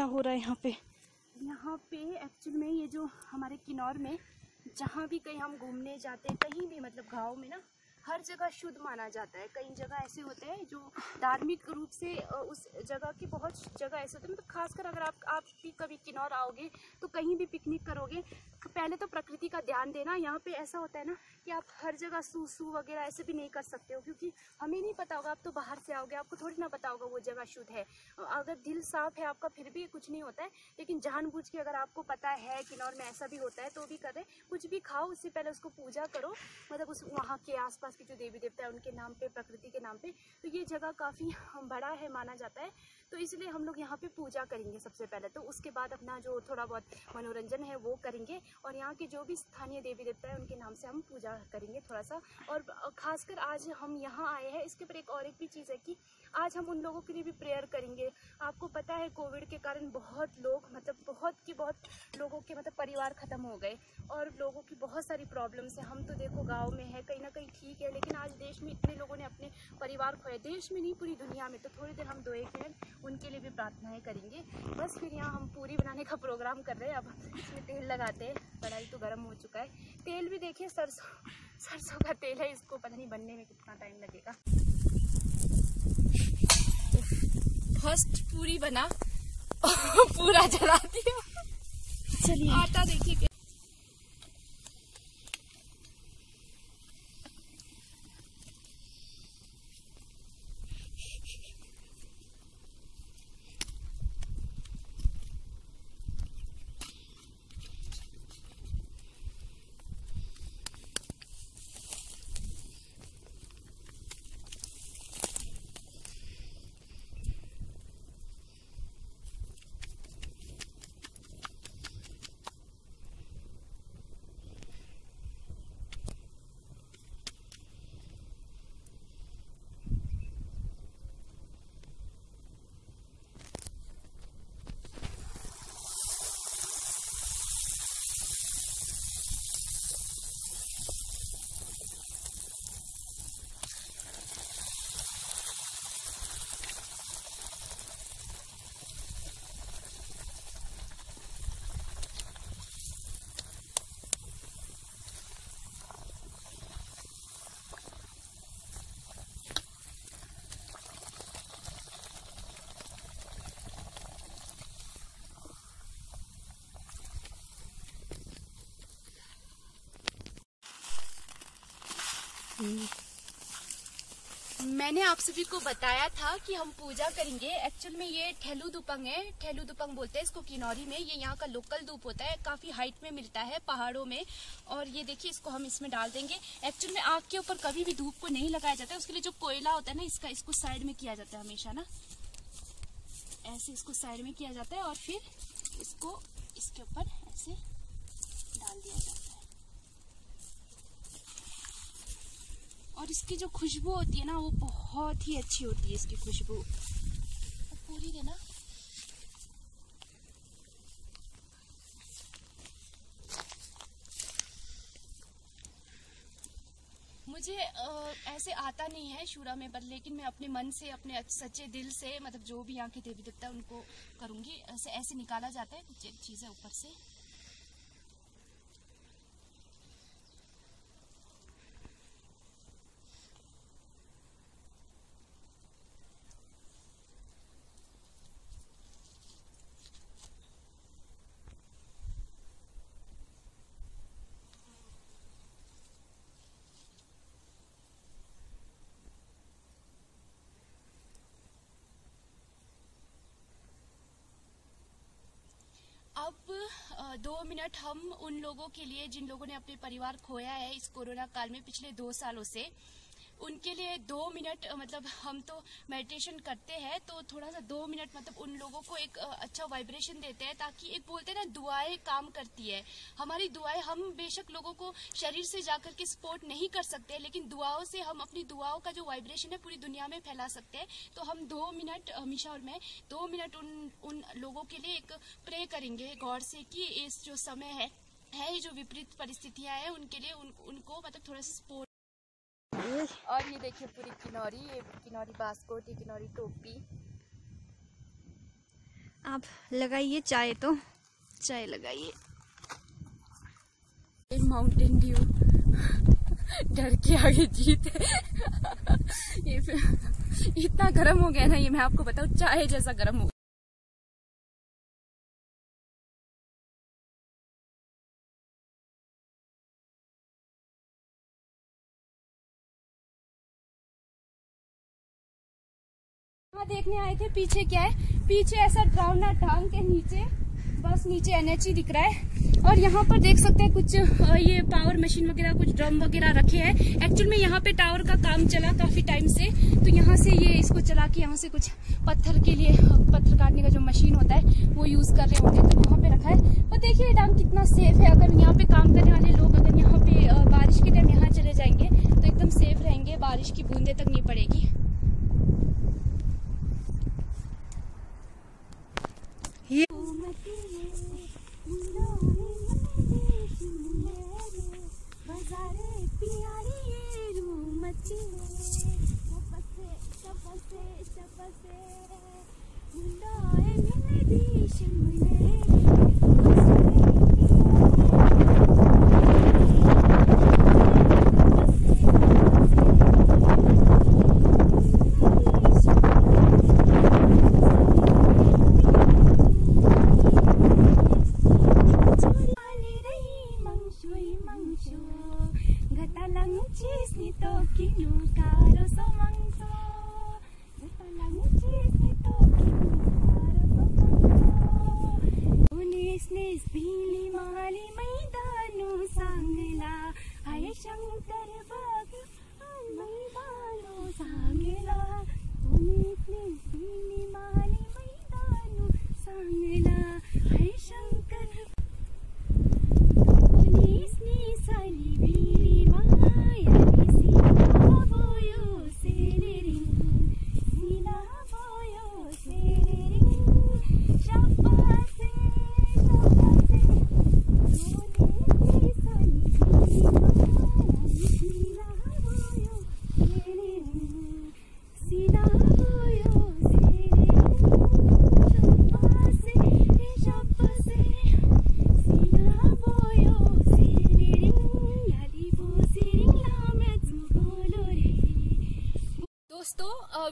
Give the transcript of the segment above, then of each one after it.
क्या हो रहा है यहाँ पे एक्चुअल में ये जो हमारे किन्नौर में जहाँ भी कहीं हम घूमने जाते हैं, कहीं भी मतलब गाँव में ना हर जगह शुद्ध माना जाता है। कई जगह ऐसे होते हैं जो धार्मिक रूप से उस जगह की बहुत जगह ऐसे होते हैं, मतलब खासकर अगर आप भी कभी किन्नौर आओगे तो कहीं भी पिकनिक करोगे, पहले तो प्रकृति का ध्यान देना। यहाँ पे ऐसा होता है ना कि आप हर जगह सूसू वगैरह ऐसे भी नहीं कर सकते हो, क्योंकि हमें नहीं पता होगा, आप तो बाहर से आओगे, आपको थोड़ी ना पता होगा वो जगह शुद्ध है। अगर दिल साफ है आपका फिर भी कुछ नहीं होता है, लेकिन जानबूझ के अगर आपको पता है किन्नौर में ऐसा भी होता है तो भी कर रहे। कुछ भी खाओ उससे पहले उसको पूजा करो, मतलब उस वहाँ के आसपास के जो देवी देवता है उनके नाम पे, प्रकृति के नाम पे। तो ये जगह काफ़ी बड़ा है माना जाता है, तो इसलिए हम लोग यहाँ पे पूजा करेंगे सबसे पहले। तो उसके बाद अपना जो थोड़ा बहुत मनोरंजन है वो करेंगे, और यहाँ के जो भी स्थानीय देवी देवता है उनके नाम से हम पूजा करेंगे थोड़ा सा। और खासकर आज हम यहाँ आए हैं, इसके ऊपर एक भी चीज़ है कि आज हम उन लोगों के लिए भी प्रेयर करेंगे। आपको पता है कोविड के कारण बहुत लोग, मतलब बहुत लोगों के मतलब परिवार ख़त्म हो गए, और लोगों की बहुत सारी प्रॉब्लम्स है। हम तो देखो गांव में है, कहीं ना कहीं ठीक है, लेकिन आज देश में इतने लोगों ने अपने परिवार खोए, देश में नहीं पूरी दुनिया में। तो थोड़ी देर हम 2-1 मिनट उनके लिए भी प्रार्थनाएं करेंगे। बस फिर यहाँ हम पूरी बनाने का प्रोग्राम कर रहे हैं। अब इसमें तेल लगाते हैं, कढ़ाई तो गर्म हो चुका है। तेल भी देखिए सरसों का तेल है, इसको पता नहीं बनने में कितना टाइम लगेगा। फर्स्ट पूरी बना पूरा जला दिया। चलिए आटा देखिए। मैंने आप सभी को बताया था कि हम पूजा करेंगे। एक्चुअल में ये ठेलू दुपंग है, ठेलू दुपंग बोलते हैं इसको किन्नौरी में। ये यहाँ का लोकल धूप होता है, काफी हाइट में मिलता है पहाड़ों में। और ये देखिए इसको हम इसमें डाल देंगे। एक्चुअल में आग के ऊपर कभी भी धूप को नहीं लगाया जाता है, उसके लिए जो कोयला होता है ना इसको साइड में किया जाता है हमेशा ना, ऐसे इसको साइड में किया जाता है और फिर इसको इसके ऊपर ऐसे डाल दिया जाता है। और इसकी जो खुशबू होती है ना वो बहुत ही अच्छी होती है, इसकी खुशबू। पूरी देना। मुझे ऐसे आता नहीं है शूरा में, पर लेकिन मैं अपने मन से, अपने सच्चे दिल से, मतलब जो भी यहाँ के देवी देवता है उनको करूंगी। ऐसे निकाला जाता है कुछ चीजें ऊपर से। अब 2 मिनट हम उन लोगों के लिए जिन लोगों ने अपने परिवार खोया है इस कोरोना काल में पिछले 2 सालों से, उनके लिए 2 मिनट, मतलब हम तो मेडिटेशन करते हैं तो थोड़ा सा 2 मिनट मतलब उन लोगों को एक अच्छा वाइब्रेशन देते हैं, ताकि एक बोलते हैं ना दुआएं काम करती है। हमारी दुआएं, हम बेशक लोगों को शरीर से जाकर के सपोर्ट नहीं कर सकते, लेकिन दुआओं से हम अपनी दुआओं का जो वाइब्रेशन है पूरी दुनिया में फैला सकते हैं। तो हम 2 मिनट, अमीशा और मैं 2 मिनट उन लोगों के लिए एक प्रे करेंगे गौर से कि इस जो समय है जो विपरीत परिस्थितियां हैं उनके लिए उनको मतलब थोड़ा सा सपोर्ट। और ये देखिए पूरी किन्नौरी, ये किन्नौरी बास्कोट, ये किन्नौरी टोपी। आप लगाइए चाय, तो चाय लगाइए। माउंटेन ड्यू डर के आगे जीत है। ये इतना गर्म हो गया ना, ये मैं आपको बताऊं, चाय जैसा गर्म हो गया। देखने आए थे, पीछे क्या है, पीछे ऐसा डरावना टांग के नीचे, बस नीचे एनएच दिख रहा है। और यहाँ पर देख सकते हैं कुछ ये पावर मशीन वगैरह, कुछ ड्रम वगैरह रखे हैं। एक्चुअल में यहाँ पे टावर का काम चला काफी टाइम से, तो यहाँ से ये इसको चला के यहाँ से कुछ पत्थर के लिए, पत्थर काटने का जो मशीन होता है वो यूज कर रहे होंगे, तो यहाँ पे रखा है। और देखिए ये टांग कितना सेफ है। अगर यहाँ पे काम करने वाले लोग अगर यहाँ पे बारिश के टाइम यहाँ चले जाएंगे तो एकदम सेफ रहेंगे, बारिश की बूंदे तक नहीं पड़ेगी। ये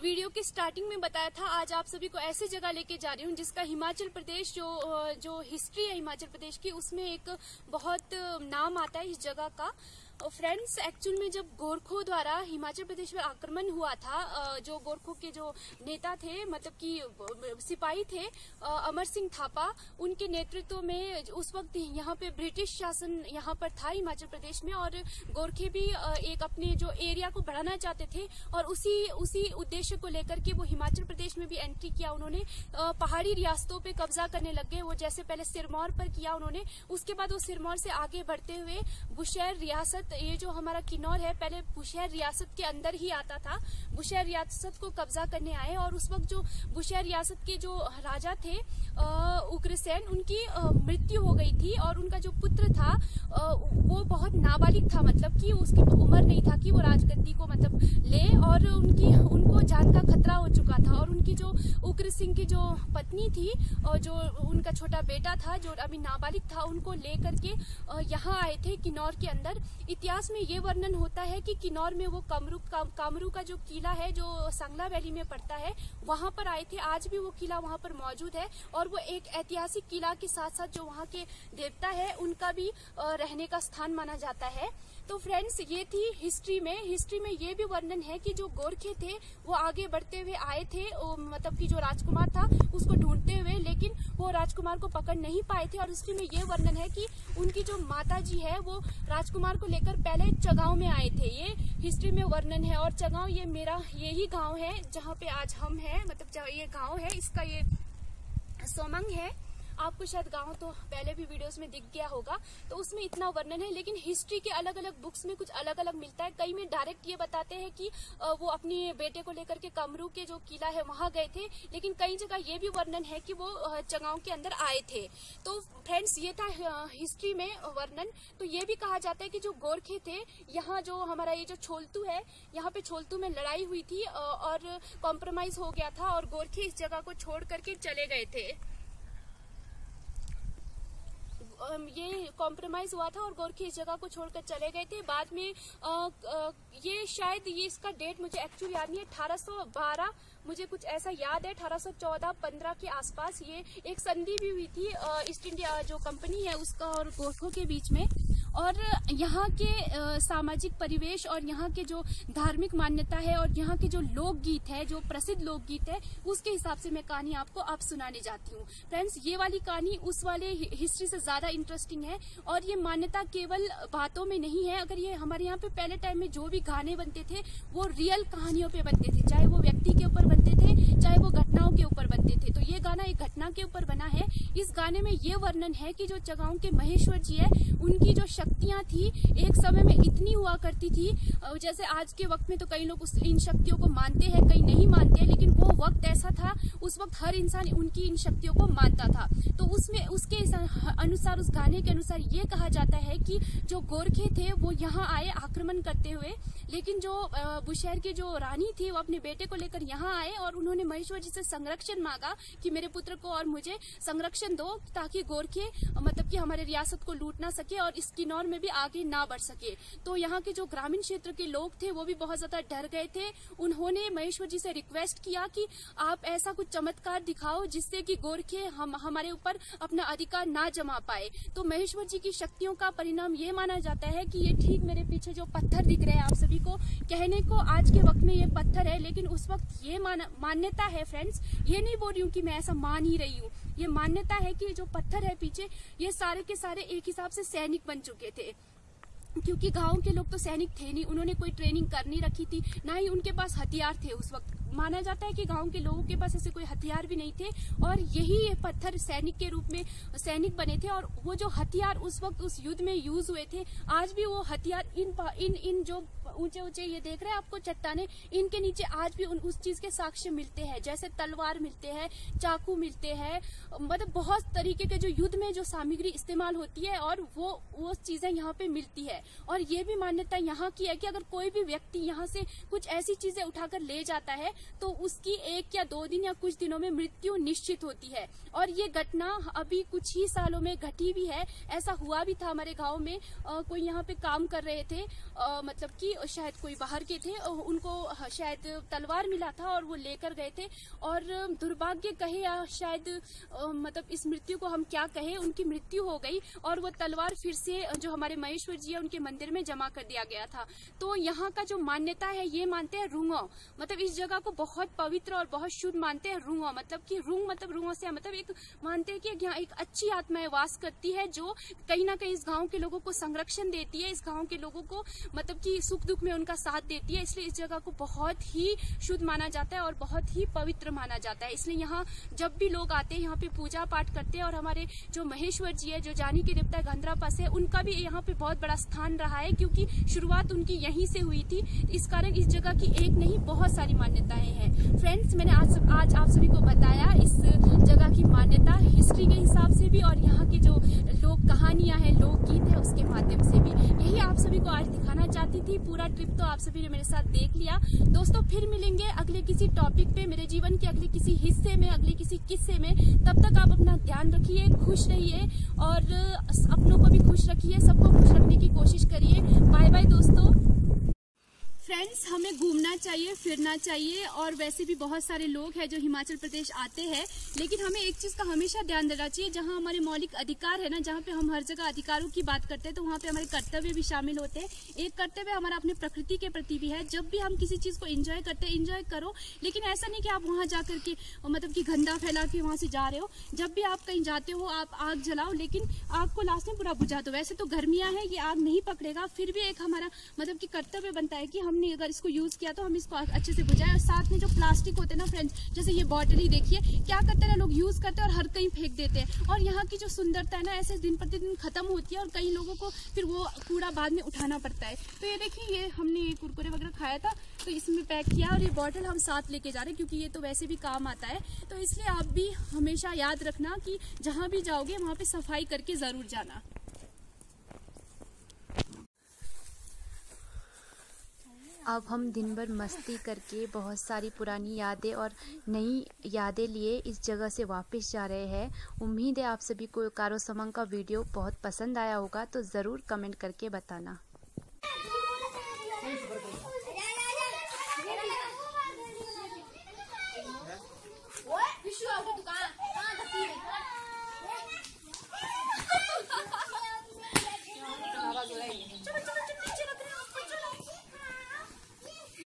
वीडियो के स्टार्टिंग में बताया था, आज आप सभी को ऐसी जगह लेके जा रही हूँ जिसका हिमाचल प्रदेश जो हिस्ट्री है हिमाचल प्रदेश की, उसमें एक बहुत नाम आता है इस जगह का। फ्रेंड्स, एक्चुअल में जब गोरखों द्वारा हिमाचल प्रदेश में आक्रमण हुआ था, जो गोरखों के जो नेता थे, मतलब कि सिपाही थे, अमर सिंह थापा, उनके नेतृत्व में उस वक्त यहाँ पे ब्रिटिश शासन यहाँ पर था हिमाचल प्रदेश में, और गोरखे भी एक अपने जो एरिया को बढ़ाना चाहते थे, और उसी उद्देश्य को लेकर के वो हिमाचल प्रदेश में भी एंट्री किया। उन्होंने पहाड़ी रियासतों पे कब्जा करने लग गए। वो जैसे पहले सिरमौर पर किया उन्होंने, उसके बाद वो सिरमौर से आगे बढ़ते हुए बुशहर रियासत, ये जो हमारा किन्नौर है पहले बुशहर रियासत के अंदर ही आता था, बुशहर रियासत को कब्जा करने आए। और उस वक्त जो बुशहर रियासत के जो राजा थे उग्रसेन, उनकी मृत्यु हो गई थी, और उनका जो पुत्र था वो बहुत नाबालिग था, मतलब कि उसकी उम्र नहीं था कि वो राजगद्दी को मतलब ले, और उनको जान का खतरा हो चुका था। और उनकी जो उग्र सिंह की जो पत्नी थी और जो उनका छोटा बेटा था जो अभी नाबालिग था, उनको लेकर के यहाँ आए थे किन्नौर के अंदर। इतिहास में ये वर्णन होता है कि किन्नौर में वो कामरू का जो किला है जो सांगला वैली में पड़ता है, वहां पर आए थे। आज भी वो किला वहां पर मौजूद है, और वो एक ऐतिहासिक किला के साथ साथ जो वहाँ के देवता है उनका भी रहने का स्थान माना जाता है। तो फ्रेंड्स, ये थी हिस्ट्री में ये भी वर्णन है कि जो गोरखे थे वो आगे बढ़ते हुए आए थे, मतलब कि जो राजकुमार था उसको ढूंढते हुए, लेकिन वो राजकुमार को पकड़ नहीं पाए थे। और हिस्ट्री में ये वर्णन है कि उनकी जो माता जी है वो राजकुमार को लेकर पहले चगांव में आए थे, ये हिस्ट्री में वर्णन है। और चगांव ये मेरा यही गांव है जहाँ पे आज हम हैं, मतलब ये गांव है, इसका ये सोमंग है। आपको शायद गांव तो पहले भी वीडियोस में दिख गया होगा, तो उसमें इतना वर्णन है। लेकिन हिस्ट्री के अलग अलग बुक्स में कुछ अलग अलग मिलता है। कई में डायरेक्ट ये बताते हैं कि वो अपने बेटे को लेकर के कमरू के जो किला है वहां गए थे, लेकिन कई जगह ये भी वर्णन है कि वो चगांव के अंदर आए थे। तो फ्रेंड्स, ये था हिस्ट्री में वर्णन। तो ये भी कहा जाता है कि जो गोरखे थे, यहाँ जो हमारा ये जो छोलतू है, यहाँ पे छोलतू में लड़ाई हुई थी और कॉम्प्रोमाइज हो गया था, और गोरखे इस जगह को छोड़ करके चले गए थे। ये कॉम्प्रोमाइज हुआ था और गोरखे इस जगह को छोड़कर चले गए थे। बाद में ये शायद ये इसका डेट मुझे एक्चुअली याद नहीं है, 1812 मुझे कुछ ऐसा याद है, 1814-15 के आसपास ये एक संधि भी हुई थी ईस्ट इंडिया जो कंपनी है उसका और गोरखों के बीच में। और यहाँ के सामाजिक परिवेश और यहाँ के जो धार्मिक मान्यता है और यहाँ के जो लोकगीत है, जो प्रसिद्ध लोकगीत है, उसके हिसाब से मैं कहानी आपको अब सुनाने जाती हूँ। फ्रेंड्स, ये वाली कहानी उस वाले हिस्ट्री से ज्यादा इंटरेस्टिंग है और ये मान्यता केवल बातों में नहीं है। अगर ये हमारे यहाँ पे पहले टाइम में जो भी गाने बनते थे वो रियल कहानियों पे बनते थे, चाहे वो व्यक्ति के ऊपर बनते थे, चाहे वो घटनाओं के ऊपर बनते थे। तो ये गाना एक घटना के ऊपर बना है। इस गाने में ये वर्णन है कि जो जगाओं के महेश्वर जी है, उनकी जो शक्तियां थी एक समय में इतनी हुआ करती थी, जैसे आज के वक्त में तो कई लोग इन शक्तियों को मानते हैं, कई नहीं मानते हैं, लेकिन वो वक्त ऐसा था, उस वक्त हर इंसान उनकी इन शक्तियों को मानता था। तो उसमें उसके अनुसार, उस गाने के अनुसार ये कहा जाता है कि जो गोरखे थे वो यहाँ आए आक्रमण करते हुए, लेकिन जो बुशहर की जो रानी थी वो अपने बेटे को लेकर यहाँ आए और उन्होंने महेश्वर जी से संरक्षण मांगा कि मेरे पुत्र को और मुझे संरक्षण दो, ताकि गोरखे मतलब कि हमारे रियासत को लूट ना सके और इस किन्नौर में भी आगे ना बढ़ सके। तो यहाँ के जो ग्रामीण क्षेत्र के लोग थे वो भी बहुत ज्यादा डर गए थे। उन्होंने महेश्वर जी से रिक्वेस्ट किया कि आप ऐसा कुछ चमत्कार दिखाओ जिससे कि गोरखे हमारे ऊपर अपना अधिकार ना जमा पाए। तो महेश्वर जी की शक्तियों का परिणाम ये माना जाता है कि ये ठीक मेरे पीछे जो पत्थर दिख रहे हैं आप सभी को, कहने को आज के वक्त में ये पत्थर है, लेकिन उस वक्त ये मान्यता है फ्रेंड्स, ये नहीं बोल रही हूँ कि मैं ऐसा मान ही रही हूँ, ये मान्यता है कि जो पत्थर है पीछे, ये सारे के सारे एक हिसाब से सैनिक बन चुके थे। क्योंकि गांव के लोग तो सैनिक थे नहीं, उन्होंने कोई ट्रेनिंग कर नहीं रखी थी, ना ही उनके पास हथियार थे। उस वक्त माना जाता है कि गांव के लोगों के पास ऐसे कोई हथियार भी नहीं थे और यही पत्थर सैनिक के रूप में सैनिक बने थे। और वो जो हथियार उस वक्त उस युद्ध में यूज हुए थे, आज भी वो हथियार इन जो ऊंचे ऊंचे ये देख रहे हैं आपको चट्टाने, इनके नीचे आज भी उस चीज के साक्ष्य मिलते हैं। जैसे तलवार मिलते हैं, चाकू मिलते हैं, मतलब बहुत तरीके के जो युद्ध में जो सामग्री इस्तेमाल होती है और वो चीजें यहाँ पे मिलती है। और ये भी मान्यता यहाँ की है कि अगर कोई भी व्यक्ति यहाँ से कुछ ऐसी चीजें उठाकर ले जाता है तो उसकी 1 या 2 दिन या कुछ दिनों में मृत्यु निश्चित होती है। और ये घटना अभी कुछ ही सालों में घटी भी है। ऐसा हुआ भी था हमारे गांव में, कोई यहाँ पे काम कर रहे थे, मतलब कि शायद कोई बाहर के थे, उनको शायद तलवार मिला था और वो लेकर गए थे और दुर्भाग्य कहे या शायद मतलब इस मृत्यु को हम क्या कहे, उनकी मृत्यु हो गई और वो तलवार फिर से जो हमारे महेश्वर जी है उनके मंदिर में जमा कर दिया गया था। तो यहाँ का जो मान्यता है ये मानते हैं रुंगो, मतलब इस जगह को बहुत पवित्र और बहुत शुद्ध मानते हैं। रुंगो मतलब कि रुंग मतलब रुंगों से मतलब एक मानते हैं कि यहाँ एक अच्छी आत्माएं वास करती है जो कहीं ना कहीं इस गांव के लोगों को संरक्षण देती है, इस गांव के लोगों को मतलब कि सुख दुख में उनका साथ देती है। इसलिए इस जगह को बहुत ही शुद्ध माना जाता है और बहुत ही पवित्र माना जाता है। इसलिए यहाँ जब भी लोग आते हैं यहाँ पे पूजा पाठ करते हैं और हमारे जो महेश्वर जी है, जो जानी के देवता घंद्रापास है, उनका भी यहाँ पे बहुत बड़ा स्थान रहा है क्योंकि शुरुआत उनकी यहीं से हुई थी। इस कारण इस जगह की एक नहीं बहुत सारी मान्यताएं हैं। फ्रेंड्स, मैंने आज आप सभी को बताया इस जगह की मान्यता हिस्ट्री के हिसाब से भी और यहाँ की जो लोक कहानियां हैं, लोकगीत है, उसके माध्यम से भी। यही आप सभी को आज दिखाना चाहती थी। पूरा ट्रिप तो आप सभी ने मेरे साथ देख लिया। दोस्तों, फिर मिलेंगे अगले किसी टॉपिक पे, मेरे जीवन के अगले किसी हिस्से में, अगले किसी किस्से में। तब तक आप अपना ध्यान रखिए, खुश रहिए और अपनों को भी खुश रखिए, सबको खुश रखने की कोशिश करिए। बाय बाय दोस्तों। फ्रेंड्स, हमें घूमना चाहिए, फिरना चाहिए और वैसे भी बहुत सारे लोग हैं जो हिमाचल प्रदेश आते हैं, लेकिन हमें एक चीज का हमेशा ध्यान देना चाहिए, जहां हमारे मौलिक अधिकार है ना, जहां पे हम हर जगह अधिकारों की बात करते हैं तो वहां पे हमारे कर्तव्य भी शामिल होते हैं। एक कर्तव्य हमारा अपनी प्रकृति के प्रति भी है। जब भी हम किसी चीज को एंजॉय करते हैं, एंजॉय करो, लेकिन ऐसा नहीं कि आप वहां जाकर के मतलब कि गंदा फैला के वहां से जा रहे हो। जब भी आप कहीं जाते हो आप आग जलाओ, लेकिन आग को लास्ट में पूरा बुझा दो। वैसे तो गर्मियां है, ये आग नहीं पकड़ेगा, फिर भी एक हमारा मतलब कि कर्तव्य बनता है कि हमने अगर इसको यूज किया तो हम इसको अच्छे से बुझाएं। और साथ में जो प्लास्टिक होते हैं ना फ्रेंड्स, जैसे ये बॉटल ही देखिए, क्या करते हैं लोग, यूज करते हैं और हर कहीं फेंक देते हैं। और यहाँ की जो सुंदरता है ना, ऐसे दिन प्रतिदिन खत्म होती है और कई लोगों को फिर वो कूड़ा बाद में उठाना पड़ता है। तो ये देखिए, ये हमने कुरकुरे वगैरह खाया था तो इसमें पैक किया और ये बॉटल हम साथ लेके जा रहे हैं क्योंकि ये तो वैसे भी काम आता है। तो इसलिए आप भी हमेशा याद रखना कि जहाँ भी जाओगे वहाँ पे सफाई करके जरूर जाना। अब हम दिन भर मस्ती करके बहुत सारी पुरानी यादें और नई यादें लिए इस जगह से वापस जा रहे हैं। उम्मीद है आप सभी को कारो समंग का वीडियो बहुत पसंद आया होगा, तो ज़रूर कमेंट करके बताना।